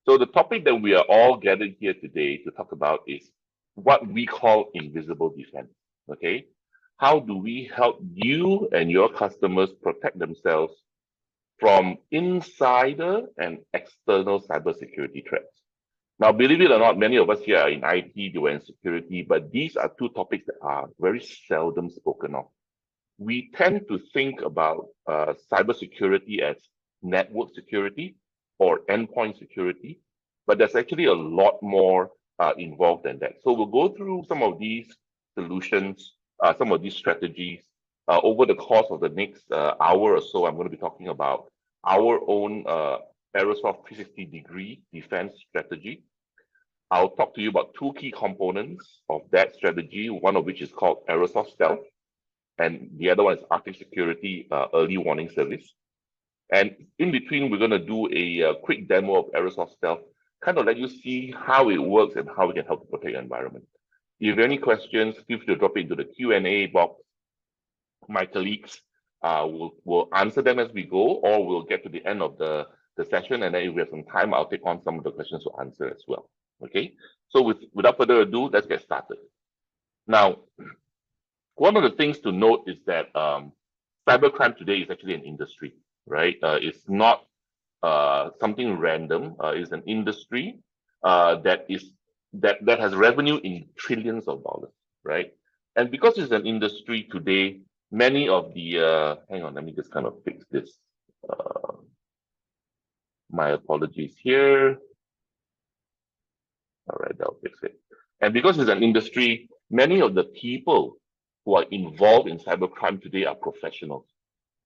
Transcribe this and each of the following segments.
So the topic that we are all gathered here today to talk about is what we call invisible defense. Okay, how do we help you and your customers protect themselves from insider and external cybersecurity threats? Now, believe it or not, many of us here are in IT, they were in security, but these are two topics that are very seldom spoken of. We tend to think about cybersecurity as network security or endpoint security, but there's actually a lot more involved than that. So we'll go through some of these solutions, some of these strategies over the course of the next hour or so. I'm going to be talking about our own Arrosoft 360-degree defense strategy. I'll talk to you about two key components of that strategy, one of which is called Arrosoft Stealth, and the other one is Arctic Security Early Warning Service. And in between, we're going to do a quick demo of Arrosoft Stealth, kind of let you see how it works and how we can help to protect your environment. If you have any questions, feel free to drop it into the Q&A box. My colleagues will answer them as we go, or we'll get to the end of the session, and then if we have some time, I'll take on some of the questions to answer as well. Okay, so without further ado, let's get started. Now, one of the things to note is that cybercrime today is actually an industry, right? It's not something random. It's an industry that has revenue in trillions of dollars, right? And because it's an industry today, many of the hang on, let me just kind of fix this. My apologies here. All right, I'll fix it. And because it's an industry, many of the people who are involved in cybercrime today are professionals.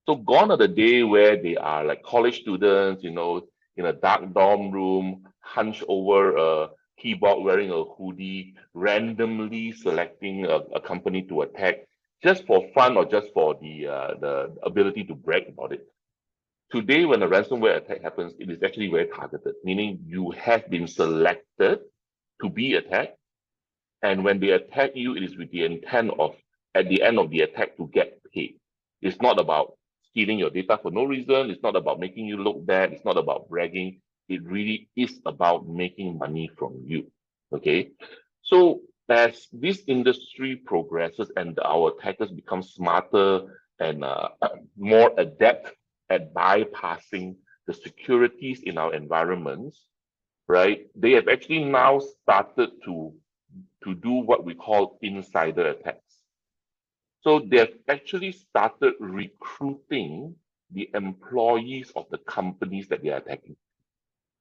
So gone are the day where they are like college students, in a dark dorm room, hunched over a keyboard, wearing a hoodie, randomly selecting a company to attack just for fun or just for the ability to brag about it. Today, when a ransomware attack happens, it is actually very targeted, meaning you have been selected to be attacked. And when they attack you, it is with the intent of, at the end of the attack, to get paid. It's not about stealing your data for no reason. It's not about making you look bad. It's not about bragging. It really is about making money from you. Okay. So as this industry progresses and our attackers become smarter and more adept at bypassing the securities in our environments, right? They have actually now started to do what we call insider attacks. So they've actually started recruiting the employees of the companies that they are attacking.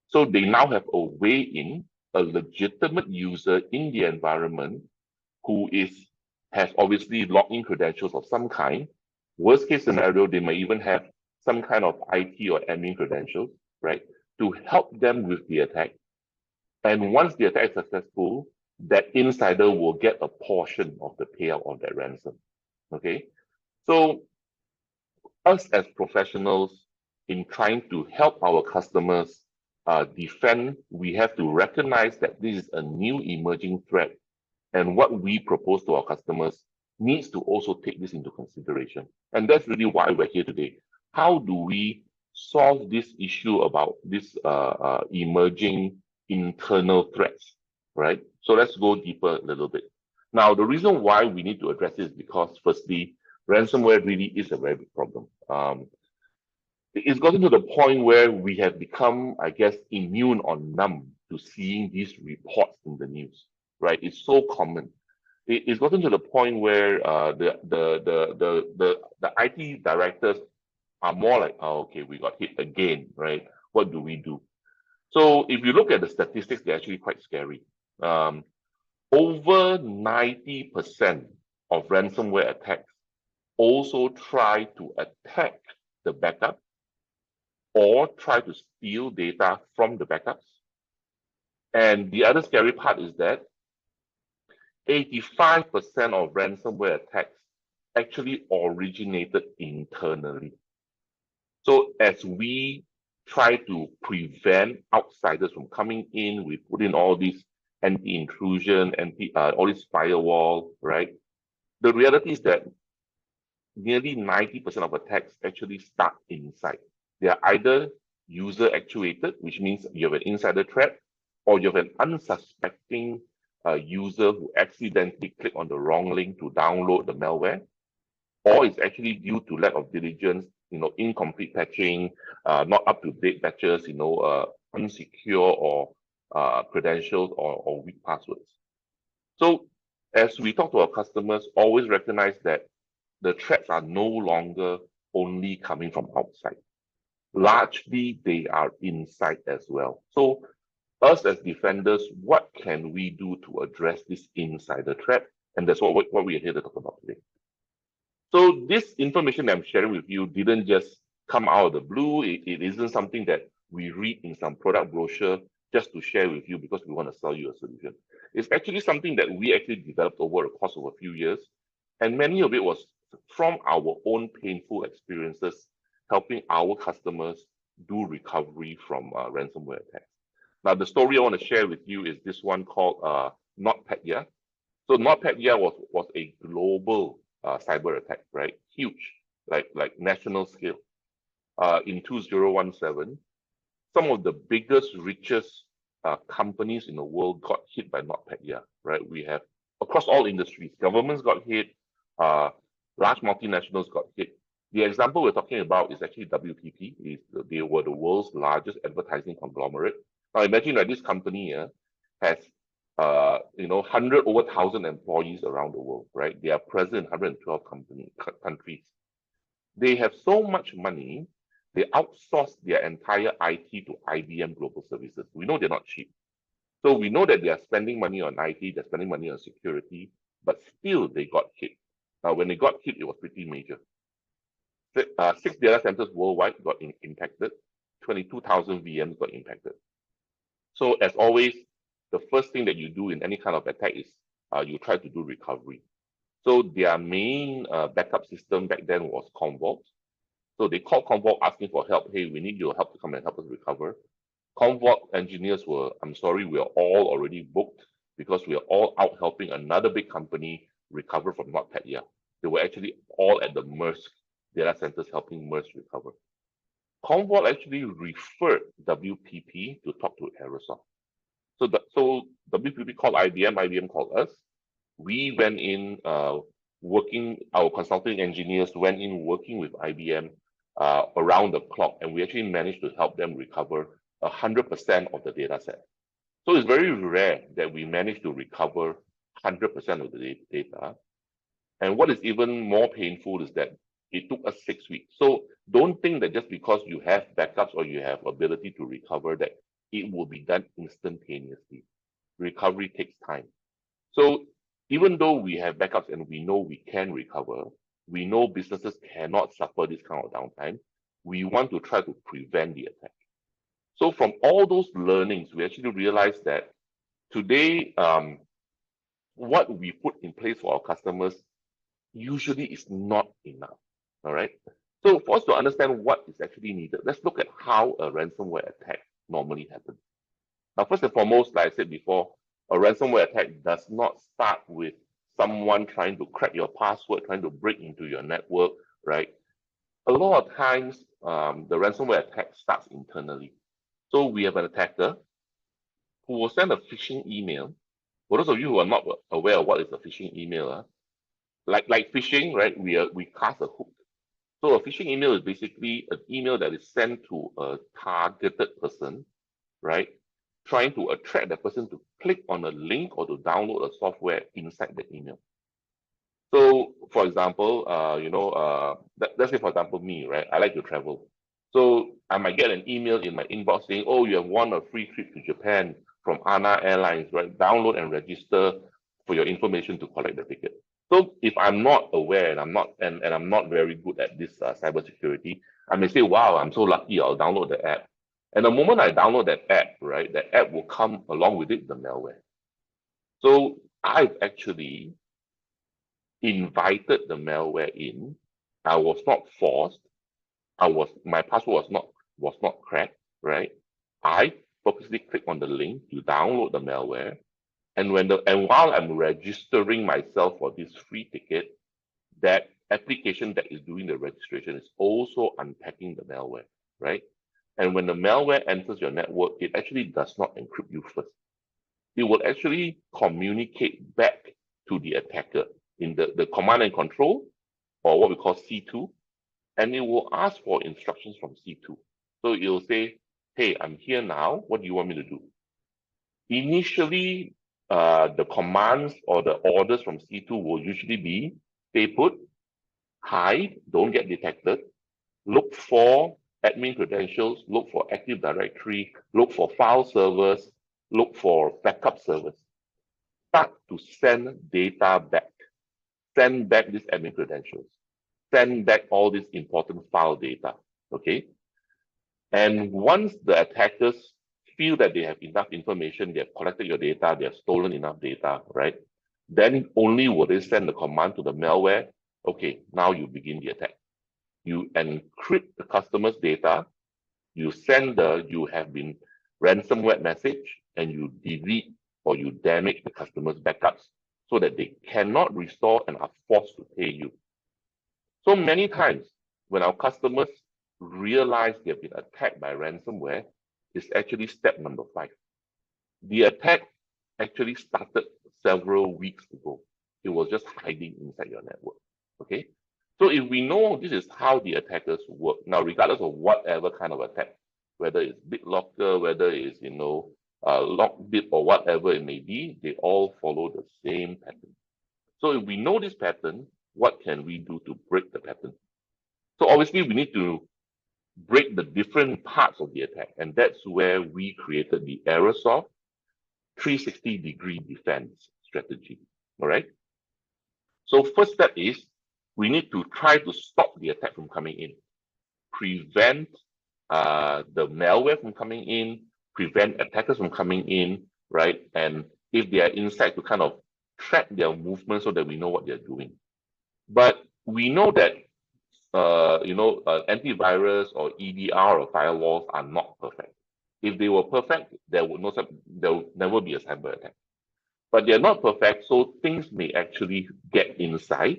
So they now have a way in, a legitimate user in the environment who has obviously login credentials of some kind. Worst case scenario, they may even have some kind of IT or admin credentials, right, to help them with the attack. And once the attack is successful, that insider will get a portion of the payout of that ransom. Okay, so us as professionals in trying to help our customers defend, we have to recognize that this is a new emerging threat, and what we propose to our customers needs to also take this into consideration. And that's really why we're here today. How do we solve this issue about this emerging internal threats, right? So let's go deeper a little bit. Now, the reason why we need to address this is because, firstly, ransomware really is a very big problem. It's gotten to the point where we have become, I guess, immune or numb to seeing these reports in the news, right? It's so common. It's gotten to the point where the IT directors are more like, oh, okay, we got hit again, right? What do we do? So if you look at the statistics, they're actually quite scary. Over 90% of ransomware attacks also try to attack the backup or try to steal data from the backups. And the other scary part is that 85% of ransomware attacks actually originated internally. So as we try to prevent outsiders from coming in, we put in all these anti-intrusion, all this firewall, right? The reality is that nearly 90% of attacks actually start inside. They are either user actuated, which means you have an insider threat, or you have an unsuspecting user who accidentally click on the wrong link to download the malware, or it's actually due to lack of diligence, incomplete patching, not up to date patches, unsecure or credentials or weak passwords. So as we talk to our customers, always recognize that the threats are no longer only coming from outside. Largely, they are inside as well. So us as defenders, what can we do to address this insider threat? And that's what we are here to talk about today. So this information that I'm sharing with you didn't just come out of the blue. It isn't something that we read in some product brochure just to share with you because we want to sell you a solution. It's actually something that we actually developed over the course of a few years. And many of it was from our own painful experiences, helping our customers do recovery from ransomware attacks. Now, the story I want to share with you is this one called NotPetya. So NotPetya was a global cyber attack, right? Huge, like national scale. In 2017, some of the biggest, richest companies in the world got hit by NotPetya, right? We have across all industries, governments got hit, large multinationals got hit. The example we're talking about is actually WPP. They were the world's largest advertising conglomerate. Now imagine that this company has 100 over 1,000 employees around the world, right? They are present in 112 countries. They have so much money, they outsource their entire IT to IBM Global Services. We know they're not cheap. So we know that they are spending money on IT, they're spending money on security, but still they got hit. Now, when they got hit, it was pretty major. 6 data centers worldwide got impacted, 22,000 VMs got impacted. So as always, the first thing that you do in any kind of attack is you try to do recovery. So their main backup system back then was Commvault. So they called Commvault asking for help. Hey, we need your help to come and help us recover. Commvault engineers were, I'm sorry, we are all already booked because we are all out helping another big company recover from NotPetya. They were actually all at the Maersk data centers helping Maersk recover. Commvault actually referred WPP to talk to Arrosoft. So WPP called IBM, IBM called us. We went in working, our consulting engineers went in working with IBM around the clock, and we actually managed to help them recover 100% of the data set. So it's very rare that we manage to recover 100% of the data. And what is even more painful is that it took us 6 weeks. So don't think that just because you have backups or you have ability to recover that it will be done instantaneously. Recovery takes time. So even though we have backups and we know we can recover, we know businesses cannot suffer this kind of downtime, we want to try to prevent the attack. So from all those learnings, we actually realized that today, what we put in place for our customers usually is not enough, all right? So for us to understand what is actually needed, let's look at how a ransomware attack normally happens. Now, first and foremost, like I said before, a ransomware attack does not start with someone trying to crack your password, trying to break into your network, right? A lot of times, the ransomware attack starts internally. So we have an attacker who will send a phishing email. For those of you who are not aware of what is a phishing email, like phishing, right? We cast a hook. So a phishing email is basically an email that is sent to a targeted person, right? Trying to attract that person to click on a link or to download a software inside the email. So, for example, let's say, for example, me, right? I like to travel. So I might get an email in my inbox saying, oh, you have won a free trip to Japan from ANA Airlines, right? Download and register for your information to collect the ticket. So if I'm not aware and I'm not very good at this cybersecurity, I may say, wow, I'm so lucky, I'll download the app. And the moment I download that app, right, that app will come along with it, the malware. So I've actually invited the malware in. I was not forced. My password was not cracked, right? I purposely click on the link to download the malware. And while I'm registering myself for this free ticket, that application that is doing the registration is also unpacking the malware, right? And when the malware enters your network, it actually does not encrypt you first. It will actually communicate back to the attacker in the command and control, or what we call C2, and it will ask for instructions from C2. So it will say, hey, I'm here now. What do you want me to do? Initially, the commands or the orders from C2 will usually be stay put, hide, don't get detected, look for admin credentials, look for Active Directory, look for file servers, look for backup servers. Start to send data back. Send back these admin credentials. Send back all this important file data, okay? And once the attackers feel that they have enough information, they have collected your data, they have stolen enough data, right? Then only will they send the command to the malware, okay, now you begin the attack. You encrypt the customer's data, you send the you have been ransomware message, and you delete or you damage the customer's backups so that they cannot restore and are forced to pay you. So many times when our customers realize they've been attacked by ransomware, it's actually step number 5. The attack actually started several weeks ago. It was just hiding inside your network, okay? So if we know this is how the attackers work, now regardless of whatever kind of attack, whether it's BitLocker, whether it's, Lockbit or whatever it may be, they all follow the same pattern. So if we know this pattern, what can we do to break the pattern? So obviously we need to break the different parts of the attack, and that's where we created the Arrosoft 360-degree defense strategy, all right? So first step is we need to try to stop the attack from coming in, prevent the malware from coming in, prevent attackers from coming in, right? And if they are inside, to kind of track their movement so that we know what they're doing. But we know that antivirus or EDR or firewalls are not perfect. If they were perfect, there would never be a cyber attack. But they're not perfect, so things may actually get inside.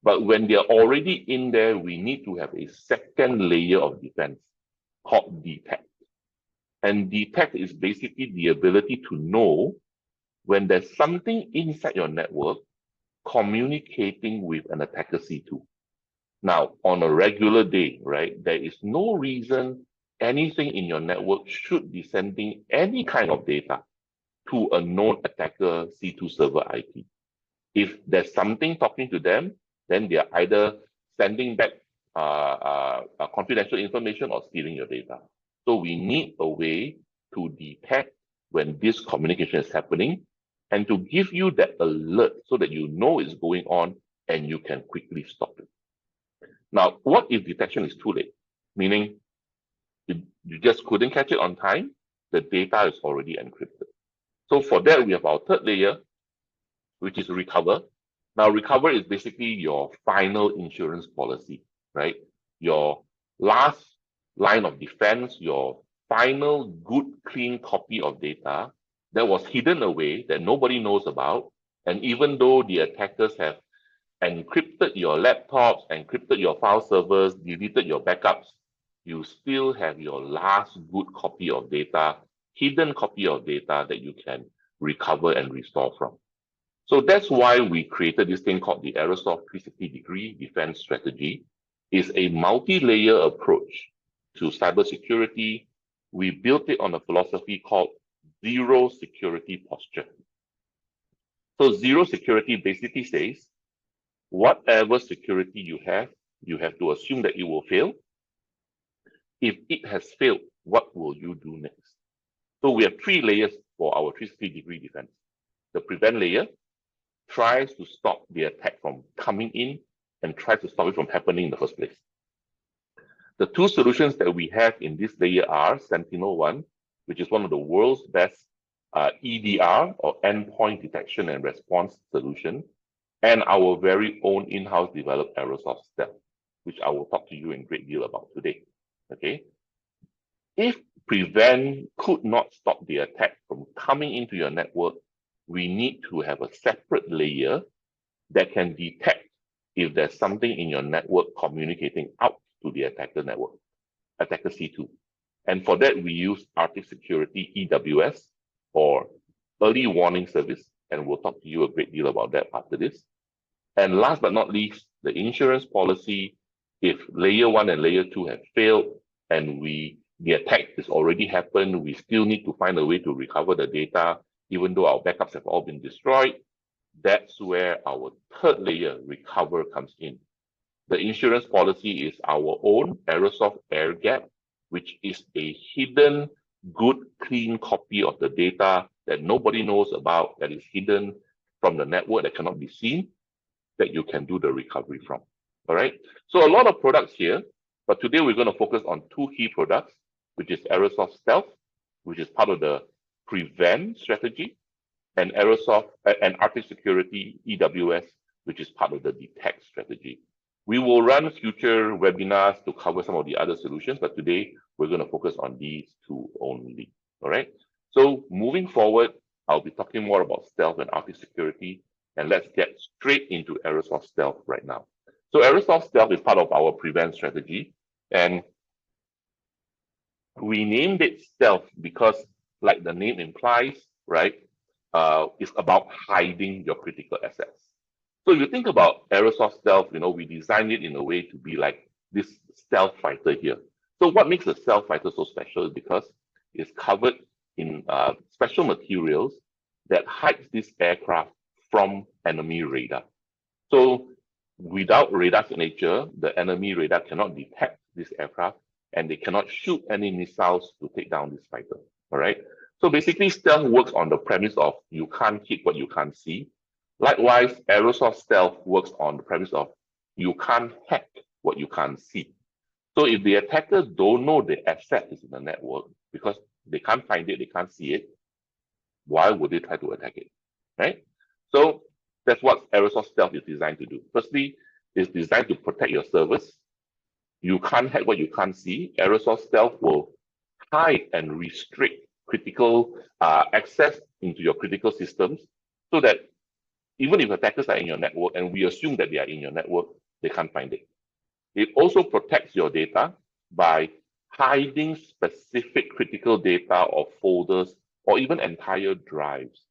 But when they're already in there, we need to have a second layer of defense called detect. And detect is basically the ability to know when there's something inside your network communicating with an attacker C2. Now, on a regular day, right, there is no reason anything in your network should be sending any kind of data to a known attacker C2 server IP. If there's something talking to them, then they are either sending back confidential information or stealing your data. So we need a way to detect when this communication is happening and to give you that alert so that you know it's going on and you can quickly stop it. Now, what if detection is too late? Meaning you just couldn't catch it on time, the data is already encrypted. So for that, we have our third layer, which is recover. Now, recover is basically your final insurance policy, right? Your last line of defense, your final good, clean copy of data that was hidden away, that nobody knows about. And even though the attackers have encrypted your laptops, encrypted your file servers, deleted your backups, you still have your last good copy of data, hidden copy of data that you can recover and restore from. So that's why we created this thing called the Arrosoft 360-degree defense strategy. It's a multi-layer approach to cybersecurity. We built it on a philosophy called zero security posture. So zero security basically says, whatever security you have to assume that it will fail. If it has failed, what will you do next? So we have 3 layers for our 360-degree defense. The prevent layer tries to stop the attack from coming in and tries to stop it from happening in the first place. The 2 solutions that we have in this layer are Sentinel-1, which is one of the world's best EDR or endpoint detection and response solution, and our very own in-house developed Arrosoft Stealth, which I will talk to you in great deal about today. Okay. If prevent could not stop the attack from coming into your network, we need to have a separate layer that can detect if there's something in your network communicating out to the attacker network, attacker C2. And for that, we use Security EWS or early warning service. And we'll talk to you a great deal about that after this. And last but not least, the insurance policy. If layer 1 and layer 2 have failed and the attack has already happened, we still need to find a way to recover the data, even though our backups have all been destroyed. That's where our third layer, recover, comes in. The insurance policy is our own Arrosoft Air Gap, which is a hidden, good, clean copy of the data that nobody knows about, that is hidden from the network, that cannot be seen, that you can do the recovery from. All right. So a lot of products here, but today we're going to focus on two key products, which is Arrosoft Stealth, which is part of the prevent strategy, and Arrosoft and Security EWS, which is part of the detect strategy. We will run future webinars to cover some of the other solutions, but today we're going to focus on these two only. All right. So moving forward, I'll be talking more about Stealth and Security, and let's get straight into Arrosoft Stealth right now. So Arrosoft Stealth is part of our prevent strategy, and we named it Stealth because, like the name implies, right, it's about hiding your critical assets. So if you think about Arrosoft Stealth, we designed it in a way to be like this stealth fighter here. So what makes a stealth fighter so special is because it's covered in special materials that hides this aircraft from enemy radar. So without radar signature, the enemy radar cannot detect this aircraft, and they cannot shoot any missiles to take down this fighter. All right. So basically, stealth works on the premise of you can't hit what you can't see. Likewise, Arrosoft Stealth works on the premise of you can't hack what you can't see. So if the attackers don't know the asset is in the network because they can't find it, they can't see it, why would they try to attack it, right? So that's what Arrosoft Stealth is designed to do. Firstly, it's designed to protect your servers. You can't hack what you can't see. Arrosoft Stealth will hide and restrict critical access into your critical systems so that even if attackers are in your network, and we assume that they are in your network, they can't find it. It also protects your data by hiding specific critical data or folders or even entire drives,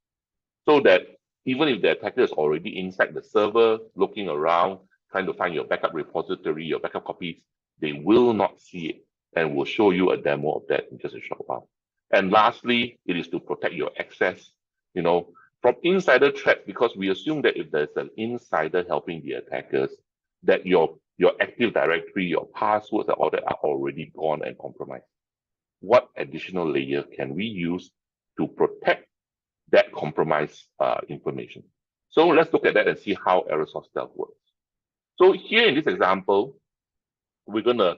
so that even if the attacker is already inside the server, looking around, trying to find your backup repository, your backup copies, they will not see it, and we'll show you a demo of that in just a short while. And lastly, it is to protect your access, from insider threats, because we assume that if there's an insider helping the attackers, that your Active Directory, your passwords, and all that are already gone and compromised. What additional layer can we use to protect that compromised information? So let's look at that and see how Arrosoft Stealth works. So here in this example, we're going to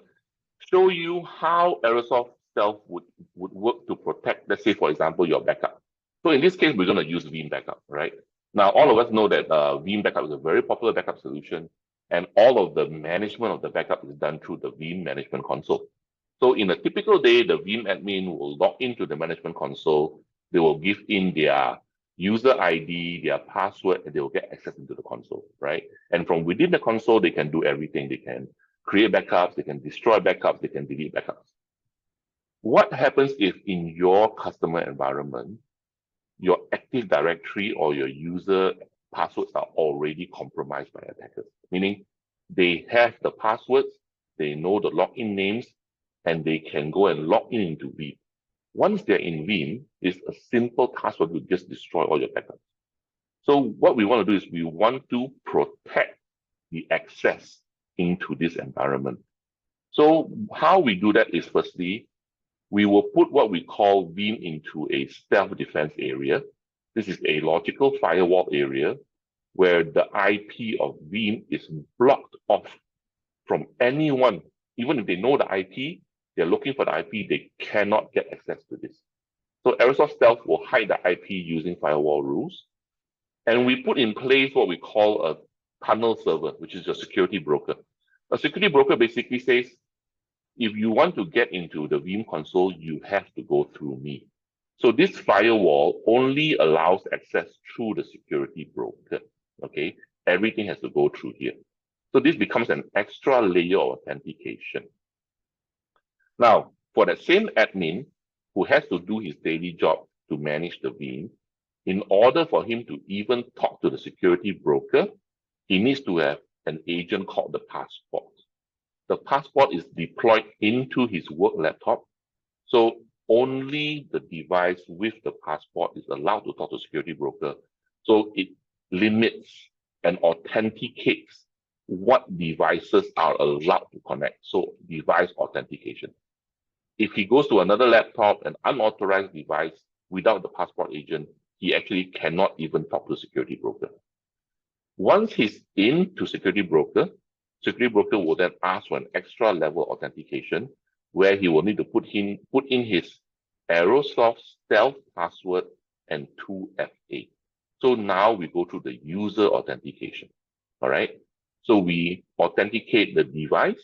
show you how Arrosoft Stealth would work to protect, let's say, for example, your backup. So in this case, we're going to use Veeam Backup, right? Now, all of us know that Veeam Backup is a very popular backup solution, and all of the management of the backup is done through the Veeam Management Console. So in a typical day, the Veeam admin will log into the management console. They will give in their user ID, their password, and they will get access into the console, right? And from within the console, they can do everything. They can create backups, they can destroy backups, they can delete backups. What happens if in your customer environment, your Active Directory or your user passwords are already compromised by attackers? Meaning they have the passwords, they know the login names, and they can go and log into Veeam. Once they're in Veeam, it's a simple task to just destroy all your backups. So what we want to do is we want to protect the access into this environment. So how we do that is, firstly, we will put what we call Veeam into a stealth defense area. This is a logical firewall area where the IP of Veeam is blocked off from anyone. Even if they know the IP, they're looking for the IP, they cannot get access to this. So Arrosoft Stealth will hide the IP using firewall rules. And we put in place what we call a tunnel server, which is your security broker. A security broker basically says, if you want to get into the Veeam console, you have to go through me. So this firewall only allows access through the security broker, okay? Everything has to go through here. So this becomes an extra layer of authentication. Now, For that same admin who has to do his daily job to manage the VM, in order for him to even talk to the security broker, he needs to have an agent called the passport. The passport is deployed into his work laptop, so only the device with the passport is allowed to talk to security broker. So it limits and authenticates what devices are allowed to connect. So device authentication. If he goes to another laptop, an unauthorized device without the passport agent, he actually cannot even talk to security broker. Once he's into security broker will then ask for an extra level authentication where he will need to put in his Arrosoft stealth password and 2FA. So now we go through the user authentication. All right. So we authenticate the device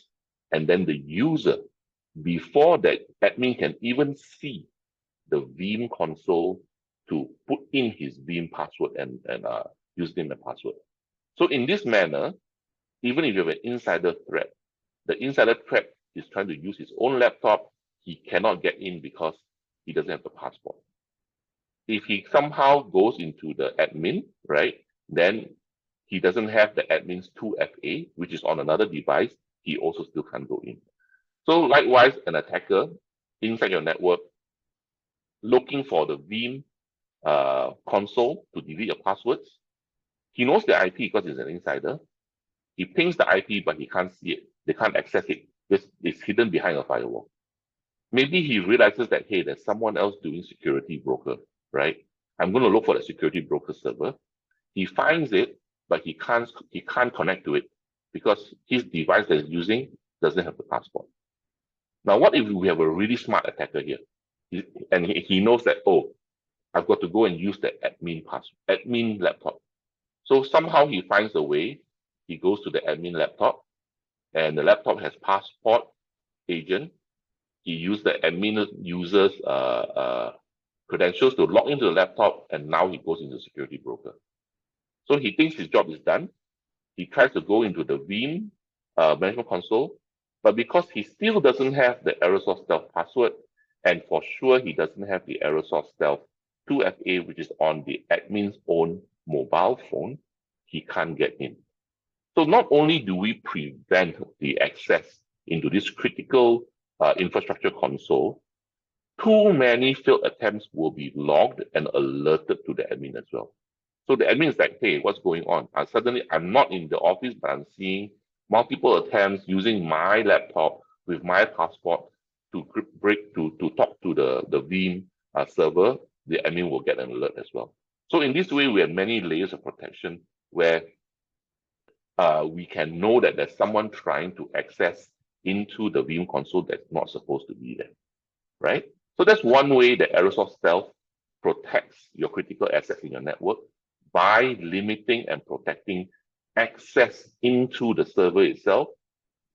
and then the user before that admin can even see the VM console to put in his VM password and username and password. So in this manner, even if you have an insider threat, the insider threat is trying to use his own laptop, he cannot get in because he doesn't have the passport. If he somehow goes into the admin, right, then he doesn't have the admin's 2FA, which is on another device, he also still can't go in. So likewise, an attacker inside your network looking for the VM console to delete your passwords, he knows the IP because he's an insider. He pings the IP, but he can't see it. They can't access it. It's hidden behind a firewall. Maybe he realizes that, hey, there's someone else doing security broker, right? I'm going to look for the security broker server. He finds it, but he can't connect to it because his device that he's using doesn't have the passport. Now, what if we have a really smart attacker here? He knows that, oh, I've got to go and use the admin laptop. So somehow he finds a way. He goes to the admin laptop, and the laptop has passport agent. He used the admin user's credentials to log into the laptop, and now he goes into security broker. So he thinks his job is done. He tries to go into the VM management console, but because he still doesn't have the Arrosoft Stealth password, and for sure he doesn't have the Arrosoft Stealth 2FA, which is on the admin's own mobile phone, he can't get in. So not only do we prevent the access into this critical infrastructure console, too many failed attempts will be logged and alerted to the admin as well. So the admin is like, hey, what's going on? Suddenly, I'm not in the office, but I'm seeing multiple attempts using my laptop with my passport to talk to the VM server. The admin will get an alert as well. So in this way, we have many layers of protection where we can know that there's someone trying to access into the VM console that's not supposed to be there, right? So that's one way that Arrosoft Stealth protects your critical assets in your network by limiting and protecting access into the server itself,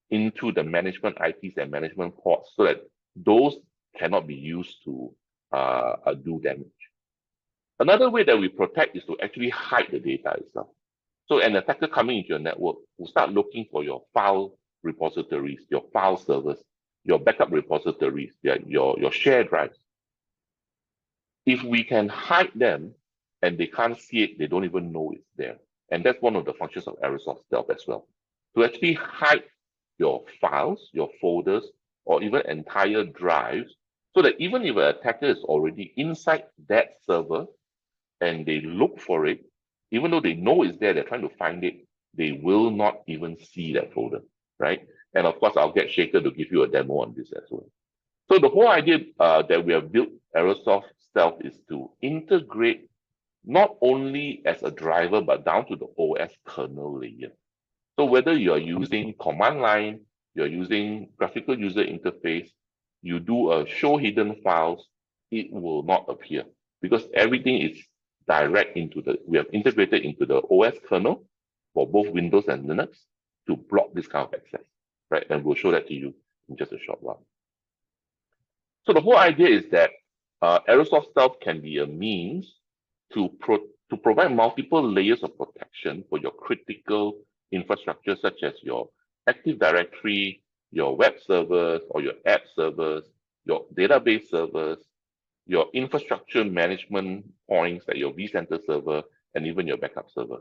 into the management IPs and management ports, so that those cannot be used to do damage. Another way that we protect is to actually hide the data itself. So an attacker coming into your network will start looking for your file repositories, your file servers, your backup repositories, your share drives. If we can hide them and they can't see it, they don't even know it's there. And that's one of the functions of Arrosoft Stealth as well. To actually hide your files, your folders, or even entire drives, so that even if an attacker is already inside that server and they look for it, even though they know it's there, they're trying to find it, they will not even see that folder, right? And of course, I'll get Shaker to give you a demo on this as well. So the whole idea that we have built Arrosoft Stealth is to integrate not only as a driver, but down to the OS kernel layer. So whether you're using command line, you're using graphical user interface, you do a show hidden files, it will not appear because everything is direct we have integrated into the OS kernel for both Windows and Linux to block this kind of access, right? And we'll show that to you in just a short while. So the whole idea is that Arrosoft Stealth can be a means to provide multiple layers of protection for your critical infrastructure, such as your Active Directory, your web servers, or your app servers, your database servers, your infrastructure management points like your vCenter server, and even your backup server.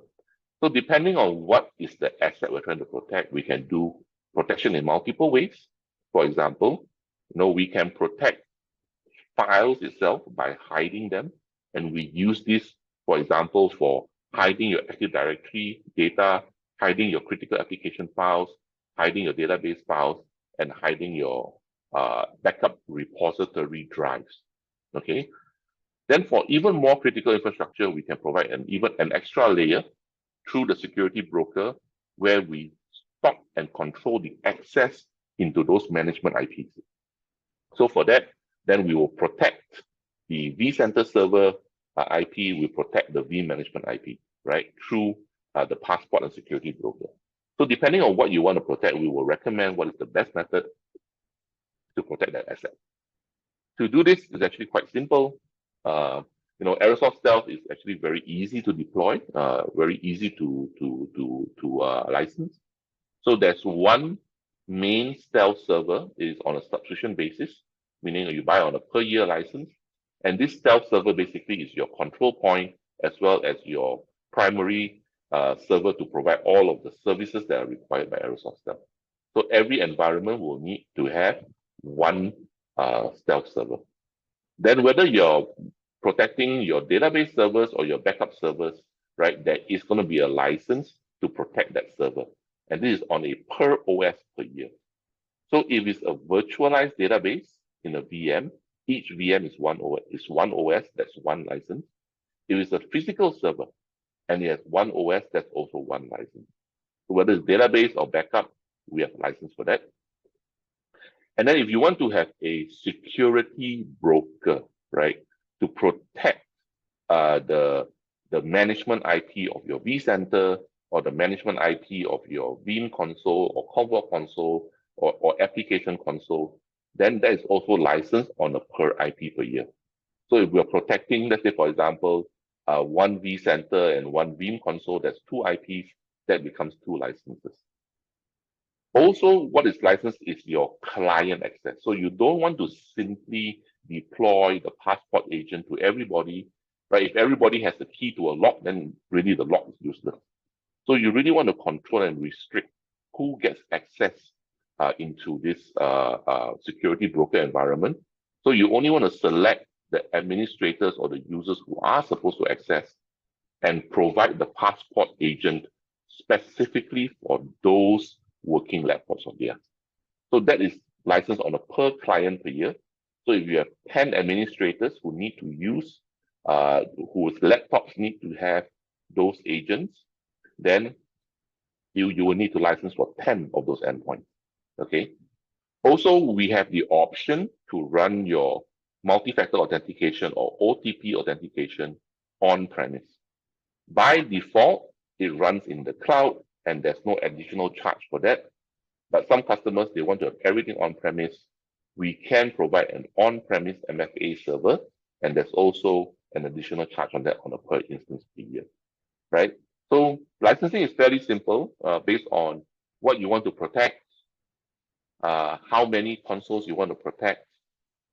So depending on what is the asset we're trying to protect, we can do protection in multiple ways. For example, we can protect files itself by hiding them. And we use this, for example, for hiding your Active Directory data, hiding your critical application files, hiding your database files, and hiding your backup repository drives. Okay. Then for even more critical infrastructure, we can provide an extra layer through the security broker where we stop and control the access into those management IPs. So for that, then we will protect the vCenter server IP, we protect the vManagement IP, right, through the passport and security broker. So depending on what you want to protect, we will recommend what is the best method to protect that asset. To do this is actually quite simple. Arrosoft Stealth is actually very easy to deploy, very easy to license. So there's one main Stealth server is on a subscription basis, meaning you buy on a per year license. And this Stealth server basically is your control point as well as your primary server to provide all of the services that are required by Arrosoft Stealth. So every environment will need to have one Stealth server. Then whether you're protecting your database servers or your backup servers, right, there is going to be a license to protect that server. And this is on a per OS per year. So if it's a virtualized database in a VM, each VM is one OS, that's one license. If it's a physical server and it has one OS, that's also one license. So whether it's database or backup, we have a license for that. And then if you want to have a security broker, right, to protect the management IP of your vCenter or the management IP of your Veeam console or Commvault console or application console, then that is also licensed on a per IP per year. So if we're protecting, let's say, for example, one vCenter and one Veeam console, that's two IPs, that becomes two licenses. Also, what is licensed is your client access. So you don't want to simply deploy the passport agent to everybody, right? If everybody has the key to a lock, then really the lock is useless. So you really want to control and restrict who gets access into this security broker environment. So you only want to select the administrators or the users who are supposed to access and provide the passport agent specifically for those working laptops of theirs. So that is licensed on a per client per year. So if you have 10 administrators who need to use, whose laptops need to have those agents, then you will need to license for 10 of those endpoints. Okay. Also, we have the option to run your multi-factor authentication or OTP authentication on premise. By default, it runs in the cloud and there's no additional charge for that. But some customers, they want to have everything on premise. We can provide an on-premise MFA server, and there's also an additional charge on that on a per instance per year, right? So licensing is fairly simple based on what you want to protect, how many consoles you want to protect,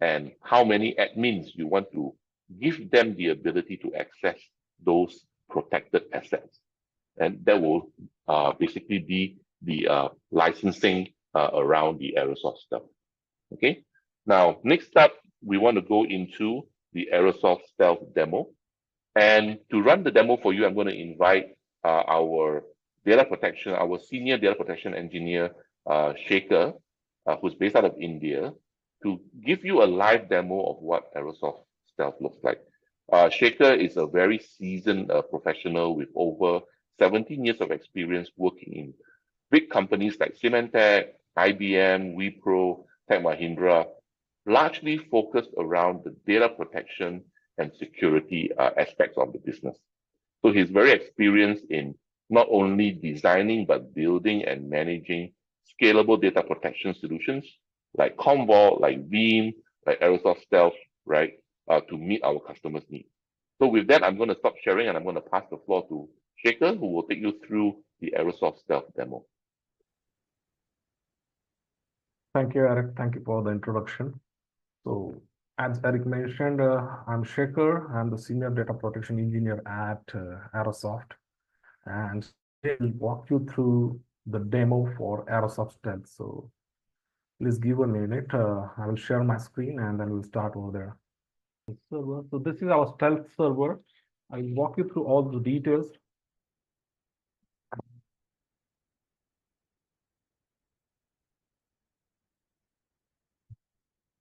and how many admins you want to give them the ability to access those protected assets. And that will basically be the licensing around the Arrosoft stuff. Okay. Now, next up, we want to go into the Arrosoft Stealth demo. And to run the demo for you, I'm going to invite our senior data protection engineer, Shekhar, who's based out of India, to give you a live demo of what Arrosoft Stealth looks like. Shekhar is a very seasoned professional with over 17 years of experience working in big companies like Symantec, IBM, Wipro, Tech Mahindra, largely focused around the data protection and security aspects of the business. So he's very experienced in not only designing, but building and managing scalable data protection solutions like Commvault, like Veeam, like Arrosoft Stealth, right, to meet our customers' needs. So with that, I'm going to stop sharing and I'm going to pass the floor to Shekhar, who will take you through the Arrosoft Stealth demo. Thank you, Eric. Thank you for the introduction. So, as Eric mentioned, I'm Shekhar. I'm the Senior Data Protection Engineer at Arrosoft. And today we'll walk you through the demo for Arrosoft Stealth. So, please give a minute. I will share my screen and then we'll start over there. Server. So, this is our Stealth server. I'll walk you through all the details.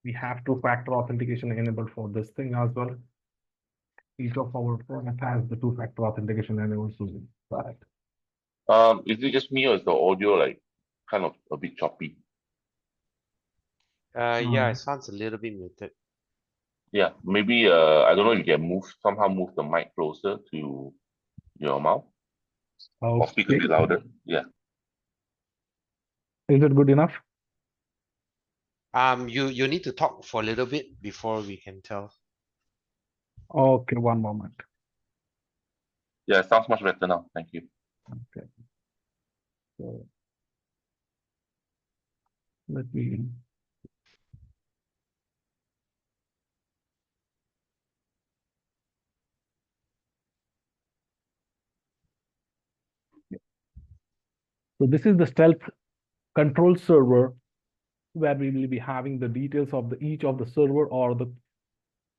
We have two-factor authentication enabled for this thing as well. Each of our products has the two-factor authentication enabled. So, right. Is it just me or is the audio like kind of a bit choppy? Yeah, it sounds a little bit muted. Yeah, maybe I don't know if you can somehow move the mic closer to your mouth or speak a Okay. bit louder. Yeah. Is it good enough? You need to talk for a little bit before we can tell. Okay, one moment. Yeah, it sounds much better now. Thank you. Okay. So let me. So this is the stealth control server where we will be having the details of each of the server or the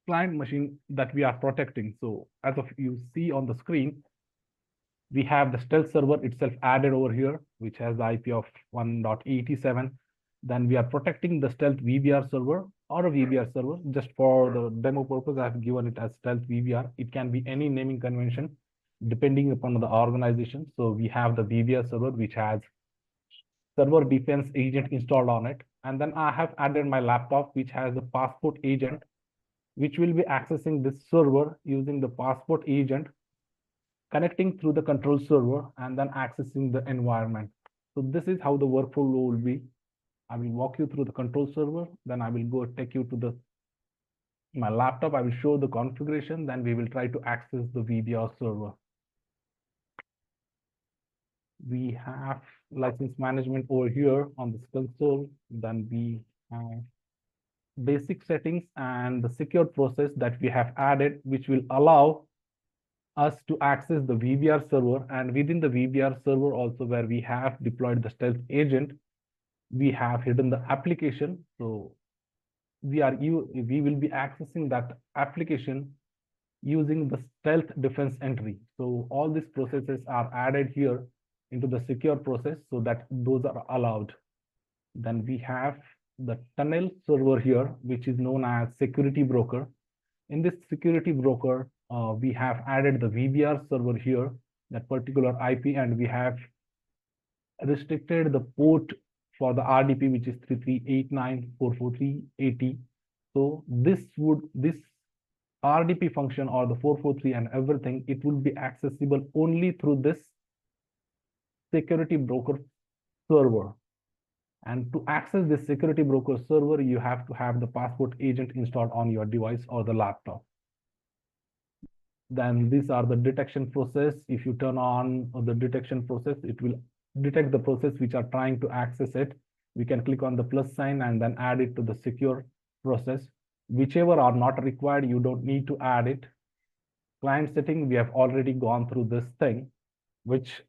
client machine that we are protecting. So as of you see on the screen, we have the stealth server itself added over here, which has the IP of 1.87. Then we are protecting the stealth VBR server or a VBR server. Just for the demo purpose, I have given it as stealth VBR. It can be any naming convention depending upon the organization. So we have the VBR server, which has server defense agent installed on it. And then I have added my laptop, which has the passport agent, which will be accessing this server using the passport agent, connecting through the control server and then accessing the environment. So this is how the workflow will be. I will walk you through the control server, then I will go take you to my laptop. I will show the configuration, then we will try to access the VBR server. We have license management over here on this console. Then we have basic settings and the secure process that we have added, which will allow us to access the VBR server. And within the VBR server also, where we have deployed the stealth agent, we have hidden the application. So we will be accessing that application using the stealth defense entry. So all these processes are added here into the secure process so that those are allowed. Then we have the tunnel server here, which is known as security broker. In this security broker, we have added the VBR server here, that particular IP, and we have restricted the port for the RDP, which is 3389.443.80. So this RDP function or the 443 and everything, it will be accessible only through this security broker server. And to access this security broker server, you have to have the passport agent installed on your device or the laptop. Then these are the detection process. If you turn on the detection process, it will detect the process which are trying to access it. We can click on the plus sign and then add it to the secure process. Whichever are not required, you don't need to add it. Client setting, we have already gone through this thing, which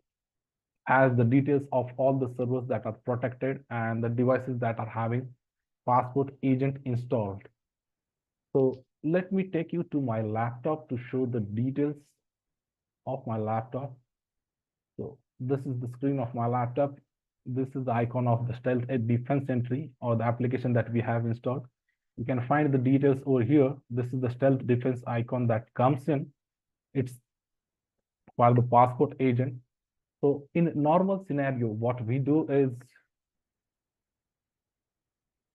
has the details of all the servers that are protected and the devices that are having passport agent installed. So let me take you to my laptop to show the details of my laptop. So this is the screen of my laptop. This is the icon of the stealth defense entry or the application that we have installed. You can find the details over here. This is the stealth defense icon that comes in. It's for the passport agent. So in normal scenario, what we do is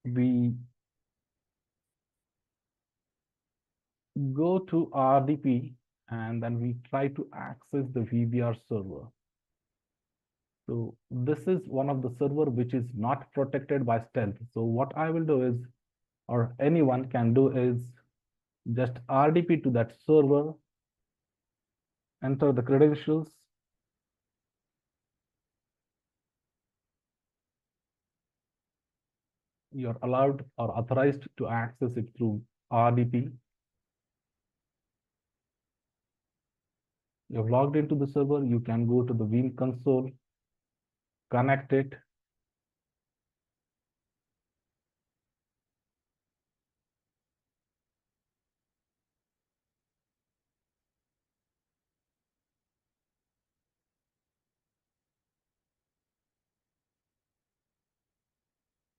we go to RDP and then we try to access the VBR server. So this is one of the server which is not protected by stealth. So what I will do is, or anyone can do is just RDP to that server, enter the credentials, You're allowed or authorized to access it through RDP. You've logged into the server, you can go to the Veeam console, connect it.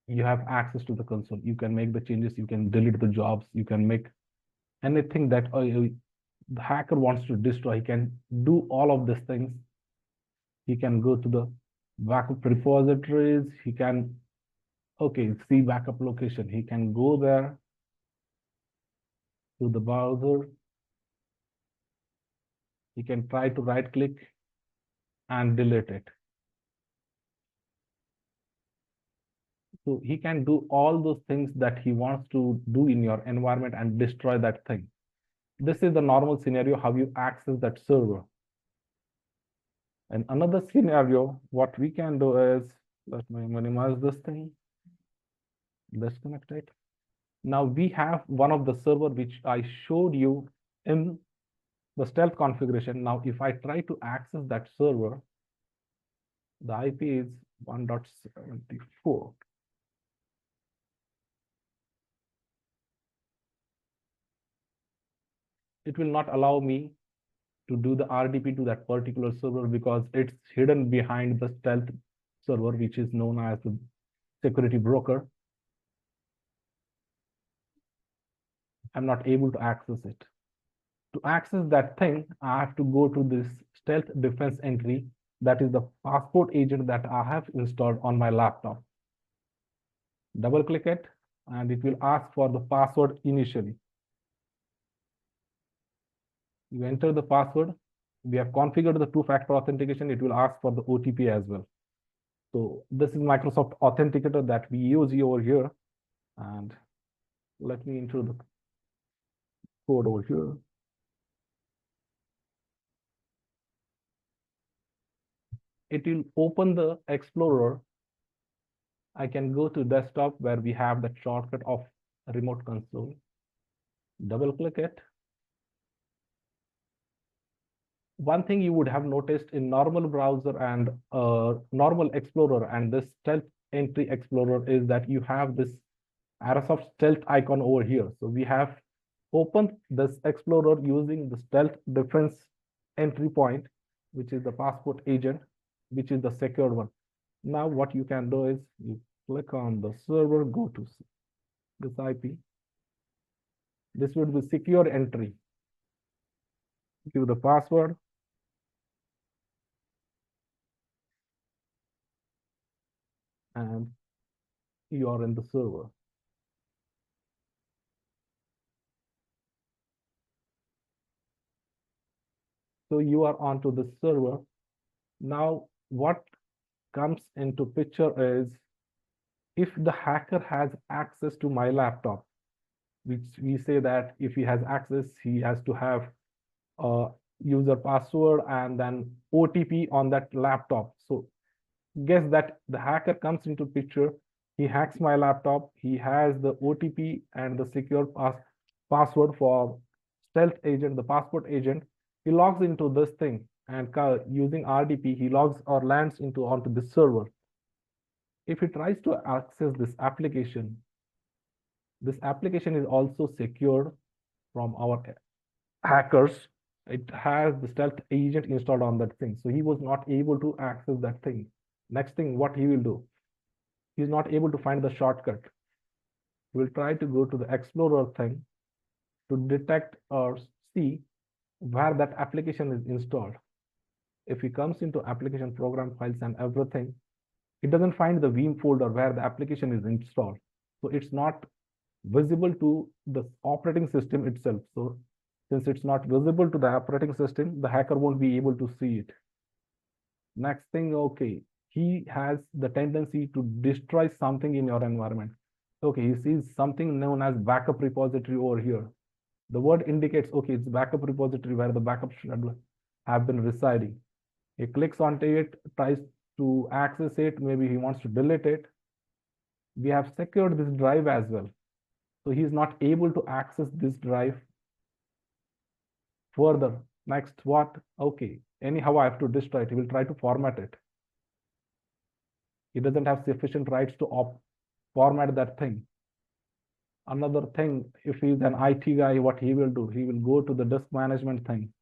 You have access to the console. You can make the changes, you can delete the jobs, you can make anything that the hacker wants to destroy. He can do all of these things. He can go to the backup repositories. He can, see backup location. He can go there to the browser. He can try to right click and delete it. So he can do all those things that he wants to do in your environment and destroy that thing. This is the normal scenario, how you access that server. And another scenario, what we can do is, let me minimize this thing, disconnect it. Now we have one of the server which I showed you in the stealth configuration. Now, if I try to access that server, the IP is 1.74. It will not allow me to do the RDP to that particular server because it's hidden behind the stealth server, which is known as the security broker. I'm not able to access it. To access that thing, I have to go to this stealth defense entry. That is the passport agent that I have installed on my laptop. Double click it, and it will ask for the password initially. You enter the password. We have configured the two-factor authentication. It will ask for the OTP as well. So this is Microsoft Authenticator that we use over here. And let me enter the code over here. It will open the Explorer. I can go to desktop where we have that shortcut of remote console. Double click it. One thing you would have noticed in normal browser and normal Explorer and this stealth entry Explorer is that you have this Arrosoft stealth icon over here. So we have opened this Explorer using the stealth defense entry point, which is the passport agent, which is the secured one. Now what you can do is you click on the server, go to this IP. This would be secure entry. Give the password. And you are in the server. So you are onto the server. Now, what comes into picture is if the hacker has access to my laptop, which we say that if he has access, he has to have a user password and then OTP on that laptop. So guess that the hacker comes into picture, he hacks my laptop, he has the OTP and the secure password for stealth agent, the passport agent. He logs into this thing and using RDP, he logs or lands onto this server. If he tries to access this application is also secured from our hackers. It has the stealth agent installed on that thing. So he was not able to access that thing. Next thing, what he will do? He's not able to find the shortcut. He will try to go to the Explorer thing to detect or see where that application is installed. If he comes into application program files and everything, it doesn't find the Veeam folder where the application is installed. So it's not visible to the operating system itself. So since it's not visible to the operating system, the hacker won't be able to see it. Next thing, okay, he has the tendency to destroy something in your environment. Okay, he sees something known as backup repository over here. The word indicates, okay, it's backup repository where the backup should have been residing. He clicks onto it, tries to access it, maybe he wants to delete it. We have secured this drive as well. So he is not able to access this drive further. Next, what? Okay, anyhow, I have to destroy it. He will try to format it. He doesn't have sufficient rights to format that thing. Another thing, if he's an IT guy, what he will do? He will go to the disk management thing.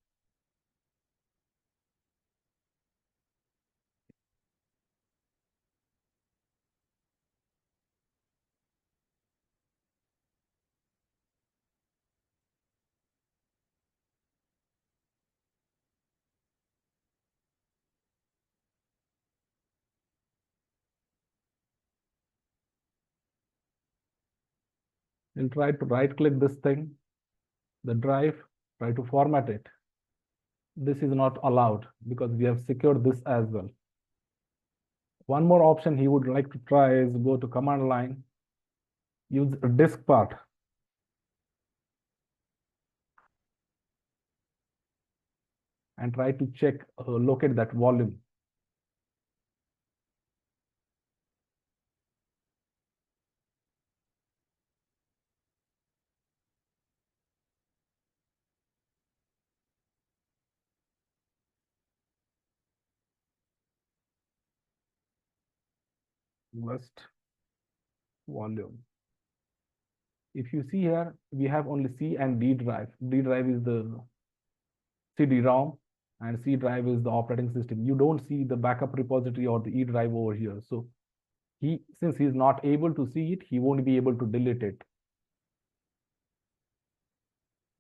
He'll try to right click this thing, the drive, try to format it. This is not allowed because we have secured this as well. One more option he would like to try is go to command line, use a disk part. And try to check, locate that volume. List volume. If you see here, we have only C and D drive. D drive is the CD-ROM and C drive is the operating system. You don't see the backup repository or the E drive over here. So since he's not able to see it, he won't be able to delete it.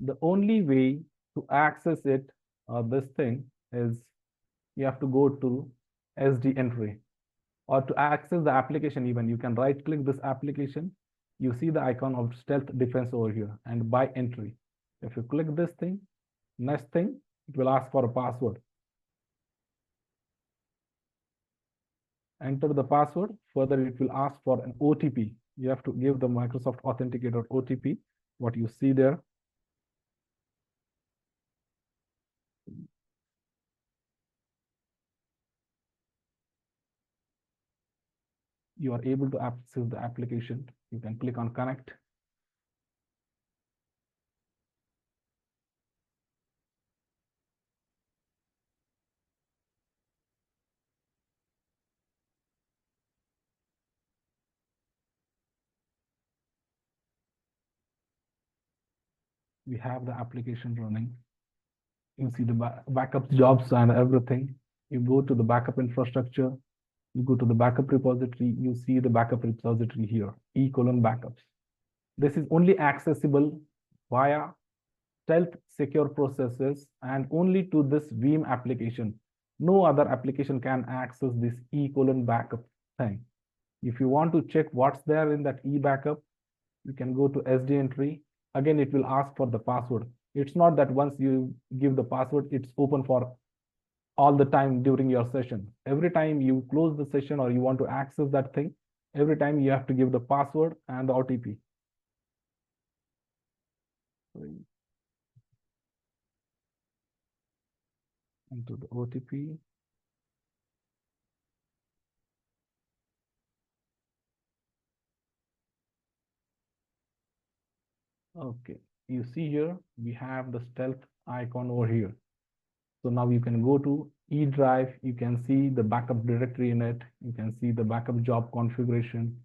The only way to access it, this thing, is you have to go to SD entry. Or to access the application even, you can right click this application. You see the icon of stealth defense over here and by entry. If you click this thing, next thing, it will ask for a password. Enter the password. Further, it will ask for an OTP. You have to give the Microsoft Authenticator OTP, what you see there. You are able to access the application. You can click on connect. We have the application running. You see the backup jobs and everything. You go to the backup infrastructure. You go to the backup repository. You see the backup repository here, E:backups. This is only accessible via stealth secure processes and only to this Veeam application. No other application can access this E:backup thing. If you want to check what's there in that E-backup, you can go to SD entry. Again, it will ask for the password. It's not that once you give the password, it's open for all the time during your session. Every time you close the session or you want to access that thing, every time you have to give the password and the OTP. Enter the OTP. Okay, you see here, we have the stealth icon over here. So now you can go to E drive, you can see the backup directory in it, you can see the backup job configuration,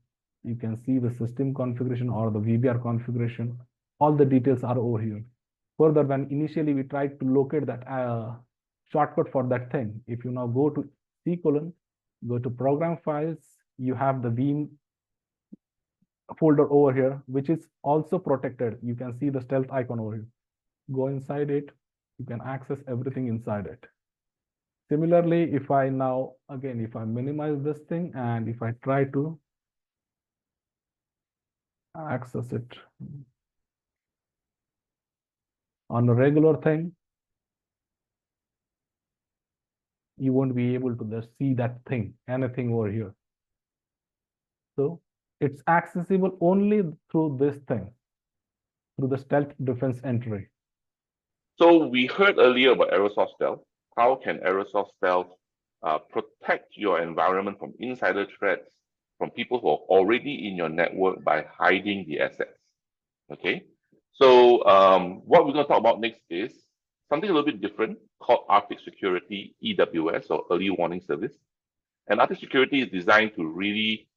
you can see the system configuration or the VBR configuration. All the details are over here. Further, when initially we tried to locate that shortcut for that thing, if you now go to C:, go to program files, you have the Veeam folder over here, which is also protected. You can see the stealth icon over here. Go inside it, you can access everything inside it. Similarly, if I now, again, if I minimize this thing and if I try to access it on a regular thing, you won't be able to just see that thing, anything over here. So it's accessible only through this thing, through the stealth defense entry. So we heard earlier about Arrosoft Stealth. How can Arrosoft Stealth protect your environment from insider threats from people who are already in your network by hiding the assets. Okay, so what we're going to talk about next is something a little bit different called Arctic Security, EWS, or Early Warning Service. And Arctic Security is designed to really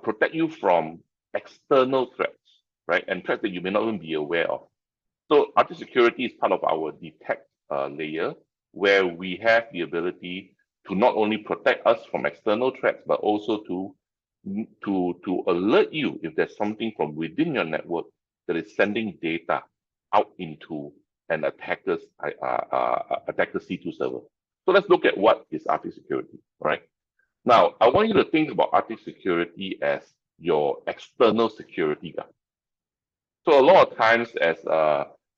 protect you from external threats, right? And threats that you may not even be aware of. So Arctic Security is part of our detect layer, where we have the ability to not only protect us from external threats, but also to alert you if there's something from within your network that is sending data out into an attacker's C2 server. So let's look at what is Arctic Security, right? Now, I want you to think about Arctic Security as your external security guard. So a lot of times as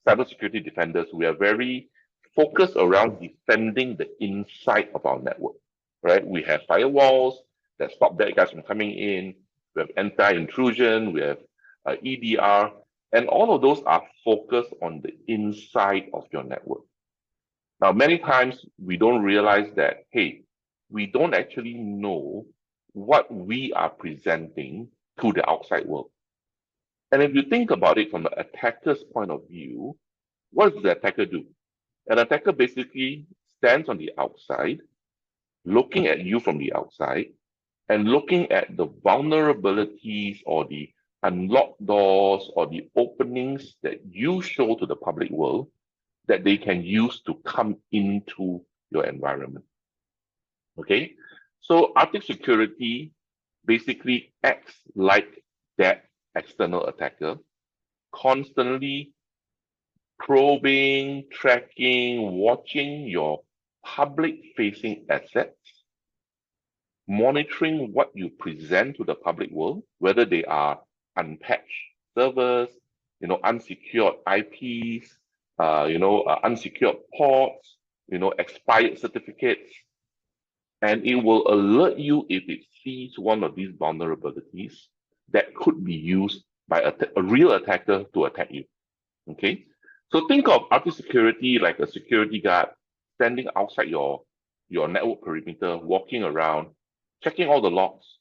cybersecurity defenders, we are very focused around defending the inside of our network, right? We have firewalls that stop bad guys from coming in. We have anti-intrusion, we have EDR, and all of those are focused on the inside of your network. Now, many times we don't realize that, hey, we don't actually know what we are presenting to the outside world. And if you think about it from the attacker's point of view, what does the attacker do? An attacker basically stands on the outside, looking at you from the outside, and looking at the vulnerabilities or the unlocked doors or the openings that you show to the public world that they can use to come into your environment. Okay, so Arctic Security basically acts like that external attacker, constantly probing, tracking, watching your public-facing assets, monitoring what you present to the public world, whether they are unpatched servers, unsecured IPs, unsecured ports, expired certificates, and it will alert you if it sees one of these vulnerabilities that could be used by a real attacker to attack you. Okay, so think of Arctic Security like a security guard standing outside your network perimeter, walking around, checking all the logs,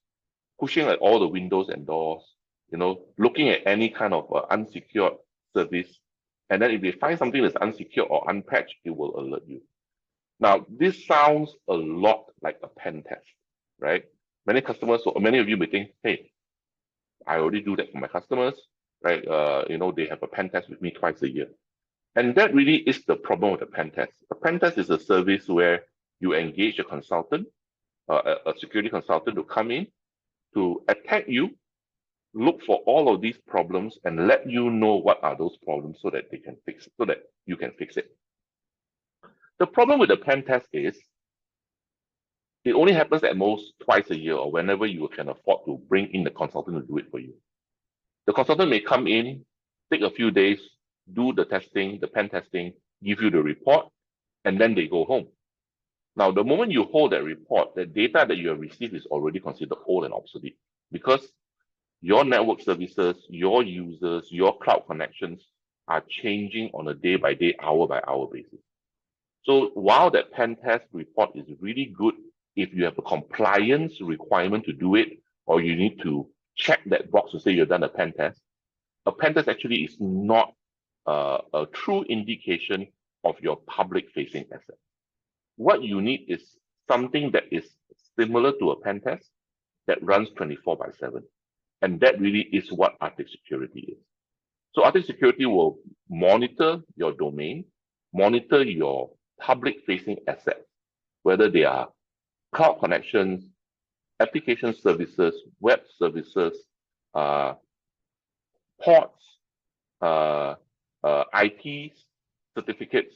pushing at all the windows and doors, looking at any kind of unsecured service. And then if they find something that's unsecured or unpatched, it will alert you. Now, this sounds a lot like a pen test, right? Many customers, or many of you may think, hey, I already do that for my customers, right? They have a pen test with me twice a year. And that really is the problem with a pen test. A pen test is a service where you engage a consultant, a security consultant to come in to attack you, look for all of these problems and let you know what are those problems so that you can fix it. The problem with the pen test is it only happens at most twice a year or whenever you can afford to bring in the consultant to do it for you. The consultant may come in, take a few days, do the testing, the pen testing, give you the report, and then they go home. Now, the moment you hold that report, the data that you have received is already considered old and obsolete because your network services, your users, your cloud connections are changing on a day-by-day, hour-by-hour basis. So while that pen test report is really good if you have a compliance requirement to do it, or you need to check that box to say you've done a pen test actually is not a true indication of your public-facing asset. What you need is something that is similar to a pen test that runs 24/7. And that really is what Arctic Security is. So Arctic Security will monitor your domain, monitor your public-facing assets, whether they are cloud connections, application services, web services, ports, IPs, certificates,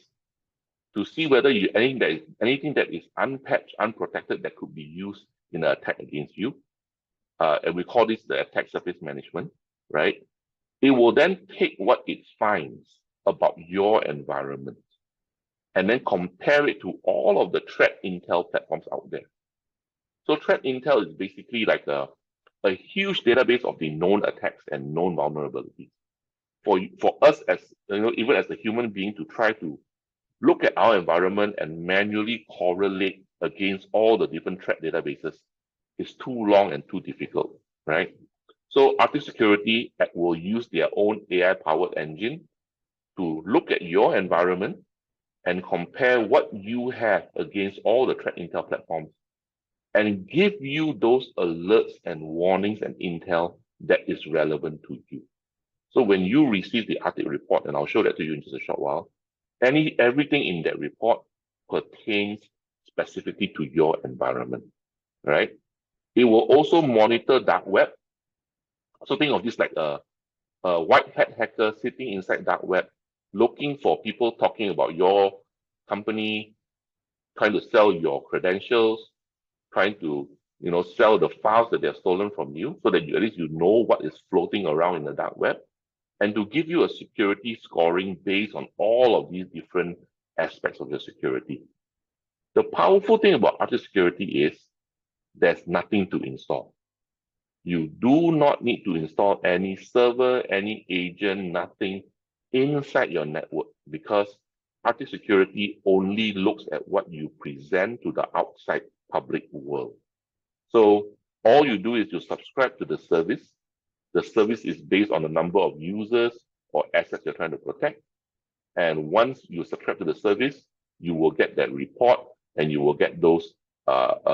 to see whether anything that is unpatched, unprotected that could be used in an attack against you. And we call this the attack surface management, right? It will then take what it finds about your environment and then compare it to all of the threat intel platforms out there. So threat intel is basically like a huge database of the known attacks and known vulnerabilities. For us as, even as a human being to try to look at our environment and manually correlate against all the different threat databases is too long and too difficult. right? So Arctic Security will use their own AI-powered engine to look at your environment and compare what you have against all the threat intel platforms and give you those alerts and warnings and intel that is relevant to you. So when you receive the Arctic report, and I'll show that to you in just a short while, everything in that report pertains specifically to your environment, right? It will also monitor dark web. So think of this like a white hat hacker sitting inside dark web, looking for people talking about your company, trying to sell your credentials, trying to sell the files that they've stolen from you, so that at least you know what is floating around in the dark web, and to give you a security scoring based on all of these different aspects of your security. The powerful thing about Arctic Security is there's nothing to install. You do not need to install any server, any agent, nothing inside your network, because Arctic Security only looks at what you present to the outside public world. So all you do is you subscribe to the service. The service is based on the number of users or assets you're trying to protect. And once you subscribe to the service, you will get that report and you will get those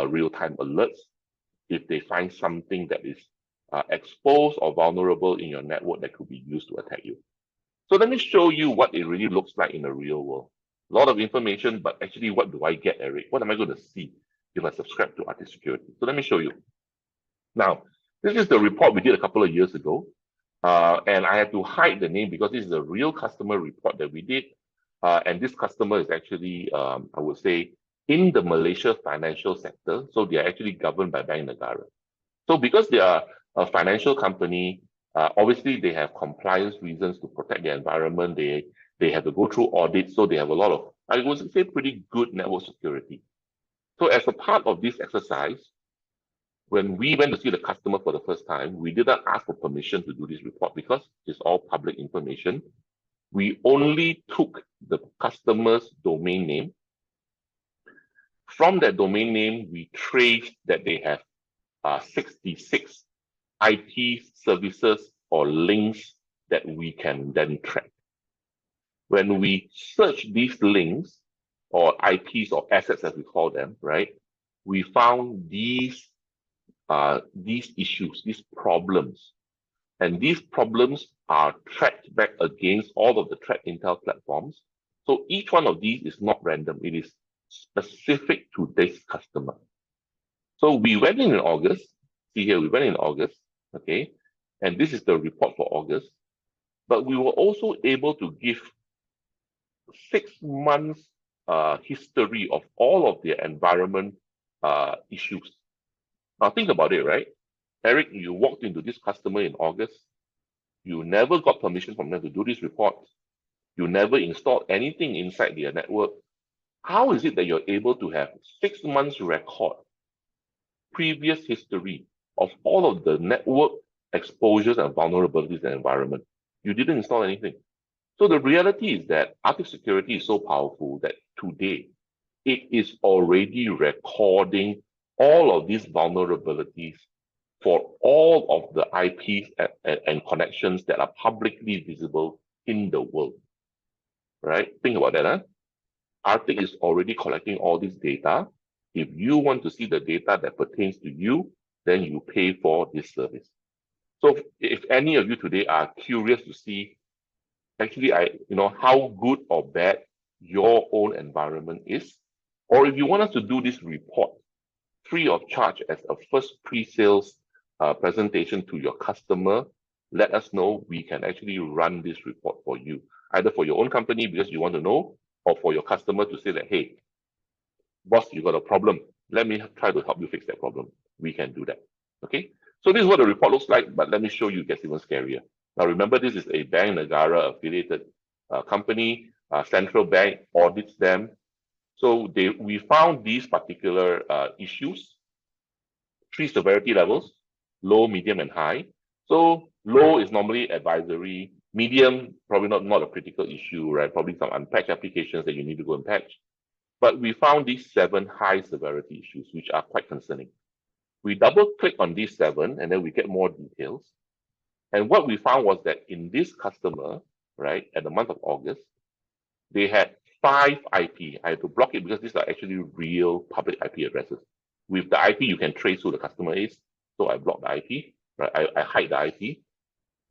real-time alerts if they find something that is exposed or vulnerable in your network that could be used to attack you. So let me show you what it really looks like in the real world. A lot of information, but actually what do I get, Eric? What am I going to see if I subscribe to Arctic Security? So let me show you. Now, this is the report we did a couple of years ago. And I had to hide the name because this is a real customer report that we did. And this customer is actually, I would say, in the Malaysia financial sector. So they are actually governed by Bank Negara. So because they are a financial company, obviously they have compliance reasons to protect their environment. They have to go through audits. So they have a lot of, I would say, pretty good network security. So as a part of this exercise, when we went to see the customer for the first time, we didn't ask for permission to do this report because it's all public information. We only took the customer's domain name. From that domain name, we traced that they have 66 IP services or links that we can then track. When we search these links or IPs or assets as we call them, right, we found these issues, these problems. And these problems are tracked back against all of the threat intel platforms. So each one of these is not random. It is specific to this customer. So we went in August. See here, we went in August, okay? And this is the report for August. But we were also able to give 6 months history of all of their environment issues. Now think about it, right? Eric, you walked into this customer in August. You never got permission from them to do this report. You never installed anything inside their network. How is it that you're able to have 6 months record, previous history of all of the network exposures and vulnerabilities in the environment? You didn't install anything. So the reality is that Arctic Security is so powerful that today it is already recording all of these vulnerabilities for all of the IPs and connections that are publicly visible in the world, right? Think about that, huh? Arctic is already collecting all this data. If you want to see the data that pertains to you, then you pay for this service. So if any of you today are curious to see actually how good or bad your own environment is, or if you want us to do this report free of charge as a first pre-sales presentation to your customer, let us know. We can actually run this report for you, either for your own company because you want to know, or for your customer to say that, hey, boss, you got a problem. Let me try to help you fix that problem. We can do that. Okay. So this is what the report looks like, but let me show you, it gets even scarier. Now remember, this is a Bank Negara affiliated company. Central Bank audits them. So we found these particular issues, 3 severity levels: low, medium, and high. So low is normally advisory. Medium, probably not a critical issue, right? Probably some unpatched applications that you need to go and patch. But we found these 7 high severity issues, which are quite concerning. We double click on these 7 and then we get more details. And what we found was that in this customer, right, at the month of August, they had 5 IP. I had to block it because these are actually real public IP addresses. With the IP, you can trace who the customer is. So I block the IP, right? I hide the IP.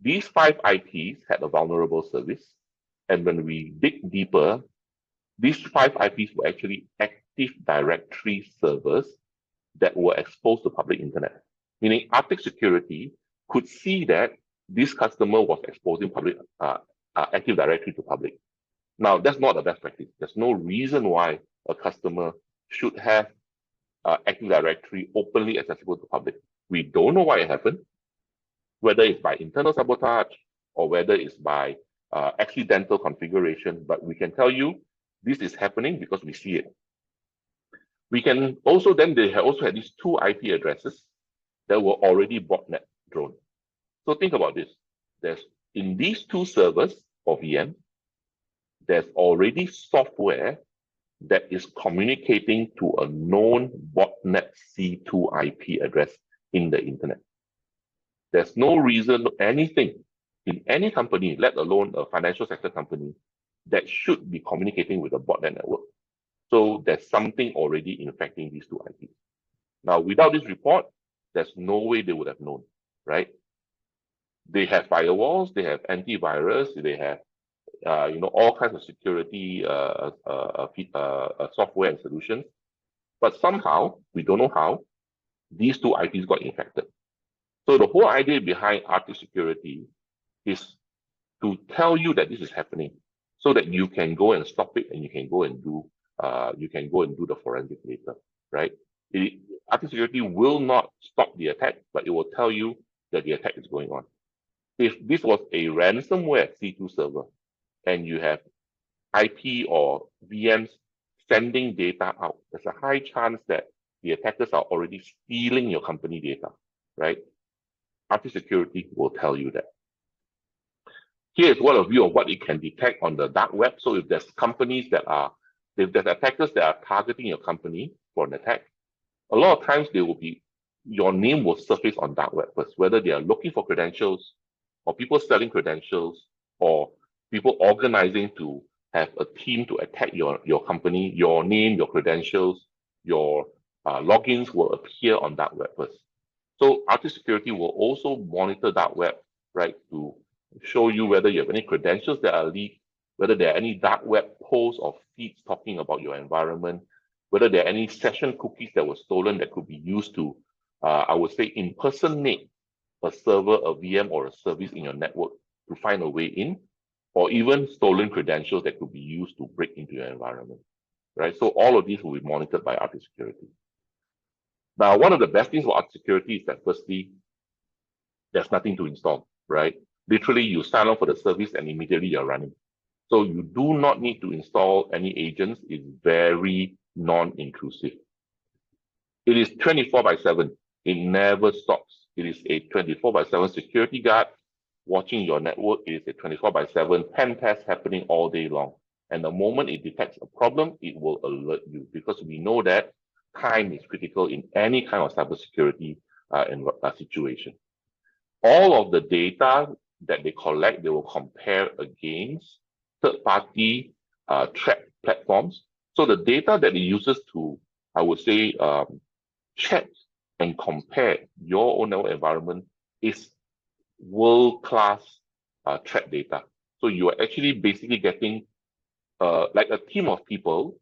These 5 IPs had a vulnerable service. And when we dig deeper, these 5 IPs were actually Active Directory servers that were exposed to public internet. Meaning Arctic Security could see that this customer was exposing public Active Directory to public. Now, that's not the best practice. There's no reason why a customer should have Active Directory openly accessible to public. We don't know why it happened, whether it's by internal sabotage or whether it's by accidental configuration, but we can tell you this is happening because we see it. We can also, then they also had these 2 IP addresses that were already botnet drone. So think about this. There's in these 2 servers or VM, there's already software that is communicating to a known botnet C2 IP address in the internet. There's no reason, anything in any company, let alone a financial sector company, that should be communicating with a botnet network. So there's something already infecting these 2 IPs. Now, without this report, there's no way they would have known, right? They have firewalls, they have antivirus, they have all kinds of security software and solutions. But somehow, we don't know how, these 2 IPs got infected. So the whole idea behind Arctic Security is to tell you that this is happening so that you can go and stop it and you can go and do the forensic later, right? Arctic Security will not stop the attack, but it will tell you that the attack is going on. If this was a ransomware C2 server and you have IP or VMs sending data out, there's a high chance that the attackers are already stealing your company data, right? Arctic Security will tell you that. Here's one view of what it can detect on the dark web. So if there's if there's attackers that are targeting your company for an attack, a lot of times your name will surface on dark web first, whether they are looking for credentials or people selling credentials or people organizing to have a team to attack your company, your name, your credentials, your logins will appear on dark web first. So Arctic Security will also monitor dark web, right, to show you whether you have any credentials that are leaked, whether there are any dark web posts or feeds talking about your environment, whether there are any session cookies that were stolen that could be used to, I would say, impersonate a server, a VM, or a service in your network to find a way in, or even stolen credentials that could be used to break into your environment, right? So all of these will be monitored by Arctic Security. Now, one of the best things for Arctic Security is that firstly, there's nothing to install, right? Literally, you sign up for the service and immediately you're running. So you do not need to install any agents. It's very non-intrusive. It is 24/7. It never stops. It is a 24/7 security guard watching your network. It is a 24/7 pen test happening all day long. And the moment it detects a problem, it will alert you because we know that time is critical in any kind of cybersecurity situation. All of the data that they collect, they will compare against third-party threat platforms. So the data that it uses to, I would say, check and compare your own network environment is world-class threat data. So you are actually basically getting like a team of people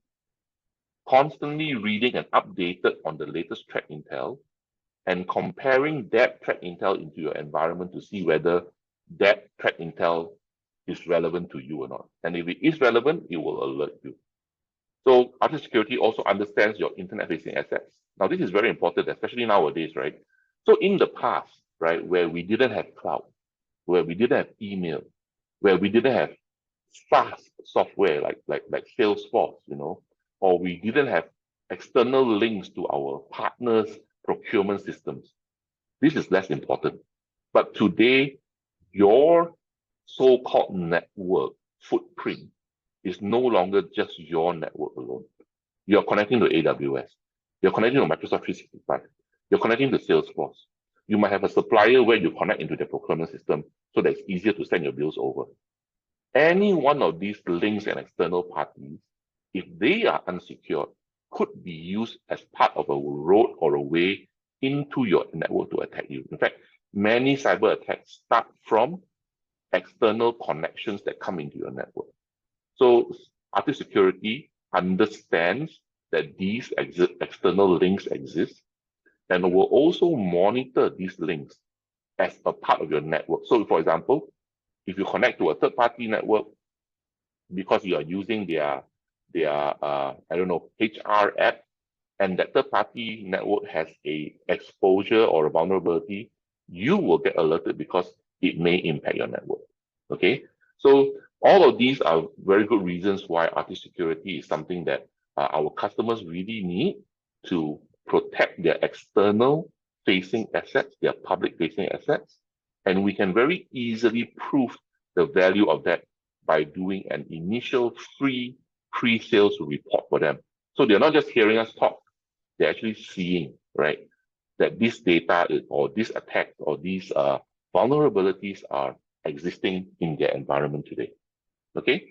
constantly reading and updated on the latest threat intel and comparing that threat intel into your environment to see whether that threat intel is relevant to you or not. And if it is relevant, it will alert you. So Arctic Security also understands your internet-facing assets. Now, this is very important, especially nowadays, right? So in the past, right, where we didn't have cloud, where we didn't have email, where we didn't have SaaS software like Salesforce, or we didn't have external links to our partners' procurement systems. This is less important. But today, your so-called network footprint is no longer just your network alone. You're connecting to AWS. You're connecting to Microsoft 365. you're connecting to Salesforce. You might have a supplier where you connect into their procurement system so that it's easier to send your bills over. Any one of these links and external parties, if they are unsecured, could be used as part of a road or a way into your network to attack you. In fact, many cyber attacks start from external connections that come into your network. So IT security understands that these external links exist and will also monitor these links as a part of your network. So for example, if you connect to a third-party network because you are using their HR app, and that third-party network has a exposure or a vulnerability, you will get alerted because it may impact your network. Okay, so all of these are very good reasons why IT security is something that our customers really need to protect their external facing assets, their public facing assets, and we can very easily prove the value of that by doing an initial free pre-sales report for them. So they're not just hearing us talk, they're actually seeing, right, that this data or this attack or these vulnerabilities are existing in their environment today. Okay,